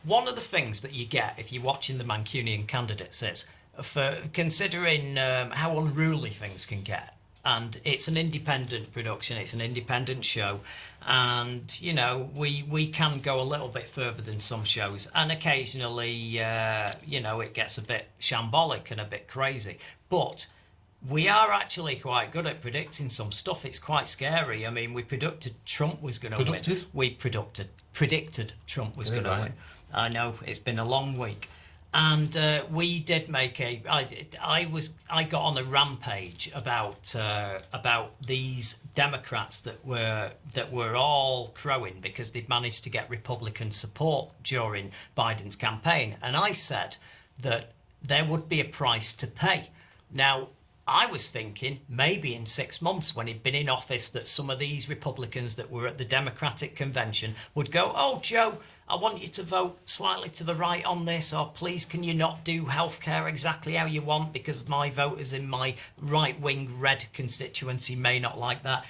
One of the things that you get if you're watching the Mancunian Candidates is, for considering how unruly things can get, and it's an independent production, it's an independent show, and you know we can go a little bit further than some shows, and occasionally you know it gets a bit shambolic and a bit crazy, but we are actually quite good at predicting some stuff. It's quite scary. I mean, we predicted Trump was going to win. We predicted Trump was going to win. I know it's been a long week, and we did make a. I got on a rampage about these Democrats that were all crowing because they'd managed to get Republican support during Biden's campaign, and I said that there would be a price to pay. Now, I was thinking maybe in 6 months, when he'd been in office, that some of these Republicans that were at the Democratic convention would go, "Oh, Joe, I want you to vote slightly to the right on this, or please can you not do healthcare exactly how you want because my voters in my right-wing red constituency may not like that."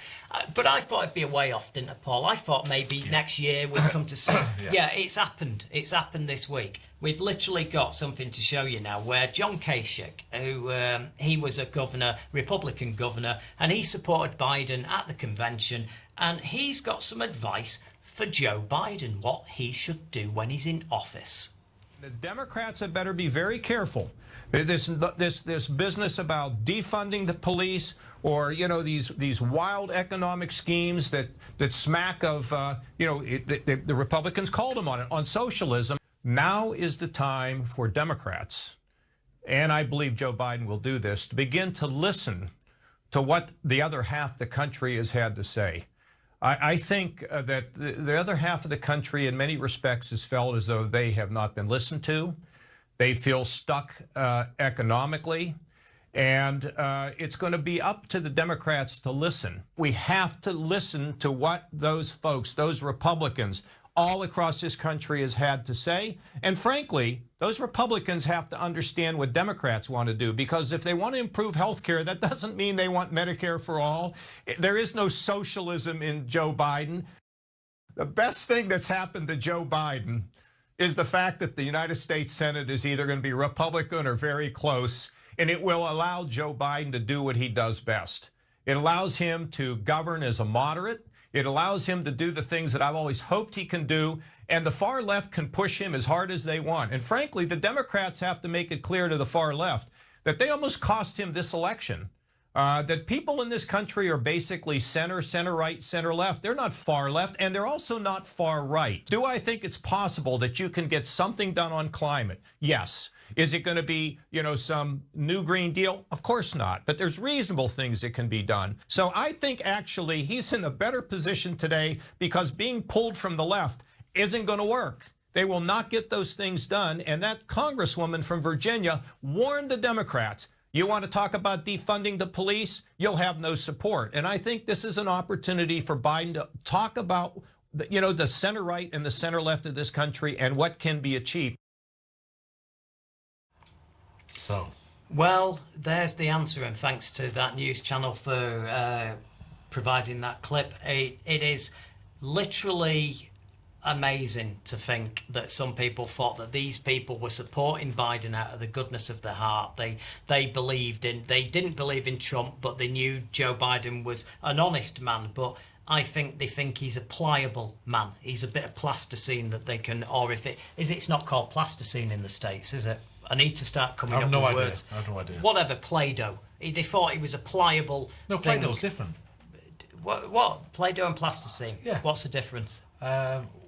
But I thought it'd be a way off, didn't I, Paul? I thought maybe next year we'd come to see. Yeah, it's happened. It's happened this week. We've literally got something to show you now where John Kasich, who he was a governor, Republican governor, and he supported Biden at the convention, and he's got some advice for Joe Biden, what he should do when he's in office. The Democrats had better be very careful. This business about defunding the police, or you know these wild economic schemes that smack of you know the Republicans called them on it, on socialism. Now is the time for Democrats, and I believe Joe Biden will do this, to begin to listen to what the other half of the country has had to say. I think that the other half of the country in many respects has felt as though they have not been listened to. They feel stuck economically, and it's going to be up to the Democrats to listen. We have to listen to what those folks, those Republicans all across this country has had to say. And frankly, those Republicans have to understand what Democrats want to do, because if they want to improve health care, that doesn't mean they want Medicare for all. There is no socialism in Joe Biden. The best thing that's happened to Joe Biden is the fact that the United States Senate is either going to be Republican or very close, and it will allow Joe Biden to do what he does best. It allows him to govern as a moderate. It allows him to do the things that I've always hoped he can do, and the far left can push him as hard as they want. And frankly, the Democrats have to make it clear to the far left that they almost cost him this election, that people in this country are basically center, center right, center left. They're not far left, and they're also not far right. Do I think it's possible that you can get something done on climate? Yes. Is it going to be, you know, some new Green Deal? Of course not. But there's reasonable things that can be done. So I think actually he's in a better position today, because being pulled from the left isn't going to work. They will not get those things done. And that congresswoman from Virginia warned the Democrats, you want to talk about defunding the police? You'll have no support. And I think this is an opportunity for Biden to talk about, you know, the center right and the center left of this country and what can be achieved. So, well, there's the answer, and thanks to that news channel for providing that clip. It is literally amazing to think that some people thought that these people were supporting Biden out of the goodness of their heart. They didn't believe in Trump, but they knew Joe Biden was an honest man. But I think they think he's a pliable man. He's a bit of plasticine that they can, or if it's not called plasticine in the States, is it? I need to start coming up with words. I have no idea. Whatever, Play-Doh. They thought he was a pliable No, Play-Doh's different. What? Play-Doh and plasticine? Yeah. What's the difference?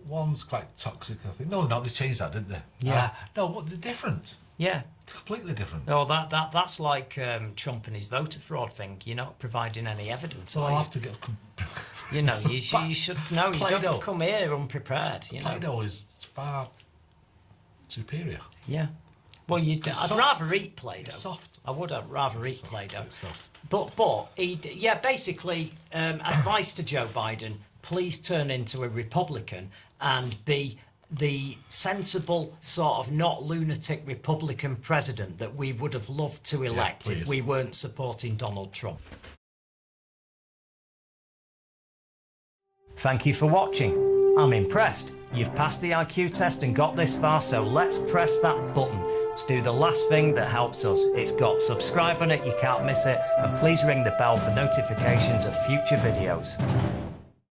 One's quite toxic, I think. No, they changed that, didn't they? Yeah. No, they're different. Yeah. Completely different. No, that's like Trump and his voter fraud thing. You're not providing any evidence. Well, I'll have to get... You know, you should know. You don't come here unprepared, you know. Play-Doh is far superior. Yeah. Well, I'd rather eat Play-Doh. It's soft. I would rather eat Play-Doh. It's soft. But basically, advice to Joe Biden, please turn into a Republican and be the sensible, sort of not lunatic Republican president that we would have loved to elect if we weren't supporting Donald Trump. Thank you for watching. I'm impressed. You've passed the IQ test and got this far, so let's press that button. Let's do the last thing that helps us. It's got subscribe on it, you can't miss it, and please ring the bell for notifications of future videos.